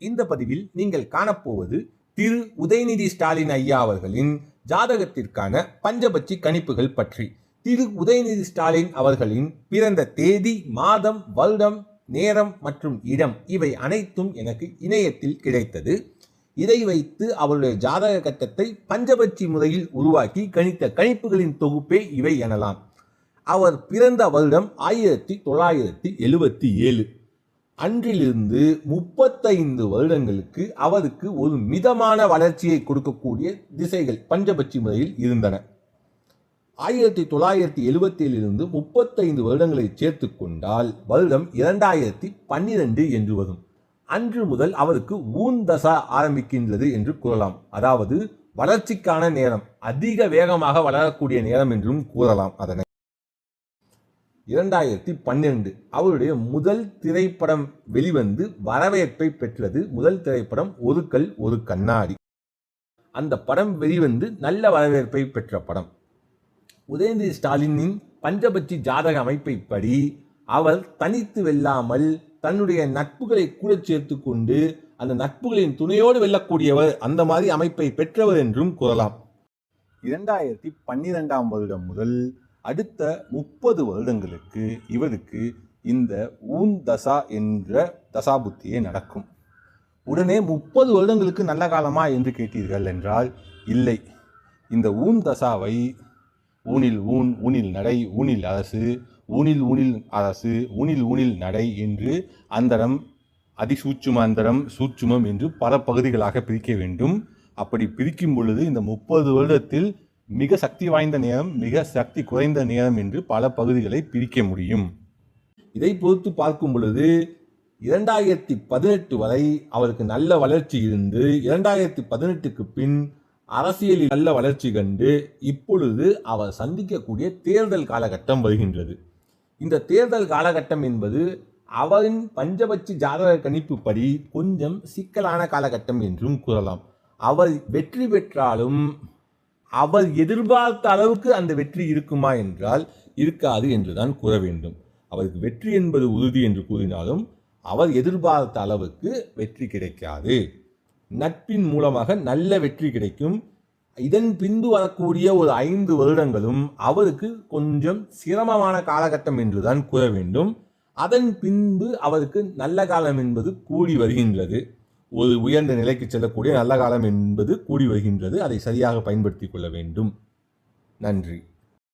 இந்த பதிவில் நீங்கள் காணப்போவது திரு உதயநிதி ஸ்டாலின் ஐயா அவர்களின் ஜாதகத்திற்கான பஞ்சபட்சி கணிப்புகள் பற்றி. திரு உதயநிதி ஸ்டாலின் அவர்களின் பிறந்த தேதி, மாதம், வருடம், நேரம் மற்றும் இடம் இவை அனைத்தும் எனக்கு இணையத்தில் கிடைத்தது. இதை வைத்து அவருடைய ஜாதக கட்டத்தை பஞ்சபட்சி முறையில் உருவாக்கி கணித்த கணிப்புகளின் தொகுப்பே இவை எனலாம். அவர் பிறந்த வருடம் 1977. அன்றிலிருந்து 35 வருடங்களுக்கு அவருக்கு ஒரு மிதமான வளர்ச்சியை கொடுக்கக்கூடிய திசைகள் பஞ்சபட்சி முறையில் இருந்தன. 1977 35 வருடங்களை சேர்த்து கொண்டால் வருடம் 2012 என்று வரும். அன்று முதல் அவருக்கு ஊன் தசா ஆரம்பிக்கின்றது என்று கூறலாம். அதாவது வளர்ச்சிக்கான நேரம், அதிக வேகமாக வளரக்கூடிய நேரம் என்றும் கூறலாம். அதனை 2012 அவருடைய முதல் திரைப்படம் வெளிவந்து வரவேற்பை பெற்றது. முதல் திரைப்படம் ஒரு கல் ஒரு கண்ணாடி. அந்த படம் வெளிவந்து நல்ல வரவேற்பை பெற்ற படம். உதயநிதி ஸ்டாலினின் பஞ்சபட்சி ஜாதக அமைப்பை படி அவர் தனித்து வெல்லாமல் தன்னுடைய நட்புகளை கூட சேர்த்து கொண்டு அந்த நட்புகளின் துணையோடு வெல்லக்கூடியவர், அந்த மாதிரி அமைப்பை பெற்றவர் என்றும் கூறலாம். 2012 வருடம் முதல் அடுத்த 30 வருடங்களுக்கு இவருக்கு இந்த ஊன் தசா என்ற தசாபுத்தியே நடக்கும். உடனே 30 வருடங்களுக்கு நல்ல காலமா என்று கேட்டீர்கள் என்றால் இல்லை. இந்த ஊன் தசாவை ஊனில் ஊன், ஊனில் நடை, ஊனில் அரசு, ஊனில் ஊனில் அரசு, ஊனில் ஊனில் நடை என்று அந்தரம், அதிசூட்சும அந்தரம், சூட்சுமம் என்று பல பகுதிகளாக பிரிக்க வேண்டும். அப்படி பிரிக்கும் பொழுது இந்த 30 வருடத்தில் மிக சக்தி வாய்ந்த நேரம், மிக சக்தி குறைந்த நேரம் என்று பல பகுதிகளை பிரிக்க முடியும். இதை பொறுத்து பார்க்கும் பொழுது 2018 வரை அவருக்கு நல்ல வளர்ச்சி இருந்து 2018க்கு பின் அரசியலில் நல்ல வளர்ச்சி கண்டு இப்பொழுது அவர் சந்திக்கக்கூடிய தேர்தல் காலகட்டம் வருகின்றது. இந்த தேர்தல் காலகட்டம் என்பது அவரின் பஞ்சபட்சி ஜாதக கணிப்பு படி கொஞ்சம் சிக்கலான காலகட்டம் என்றும் கூறலாம். அவர் வெற்றி பெற்றாலும் அவர் எதிர்பார்த்த அளவுக்கு அந்த வெற்றி இருக்குமா என்றால் இருக்காது என்றுதான் கூற வேண்டும். அவருக்கு வெற்றி என்பது உறுதி என்று கூறினாலும் அவர் எதிர்பார்த்த அளவுக்கு வெற்றி கிடைக்காது. நட்பின் மூலமாக நல்ல வெற்றி கிடைக்கும். இதன் பின்பு வரக்கூடிய ஒரு 5 வருடங்களும் அவருக்கு கொஞ்சம் சிரமமான காலகட்டம் என்றுதான் கூற வேண்டும். அதன் பின்பு அவருக்கு நல்ல காலம் என்பது கூடி வருகின்றது. ஒரு உயர்ந்த நிலைக்கு செல்லக்கூடிய நல்ல காலம் என்பது கூடி வருகின்றது. அதை சரியாக பயன்படுத்திக் கொள்ள வேண்டும். நன்றி.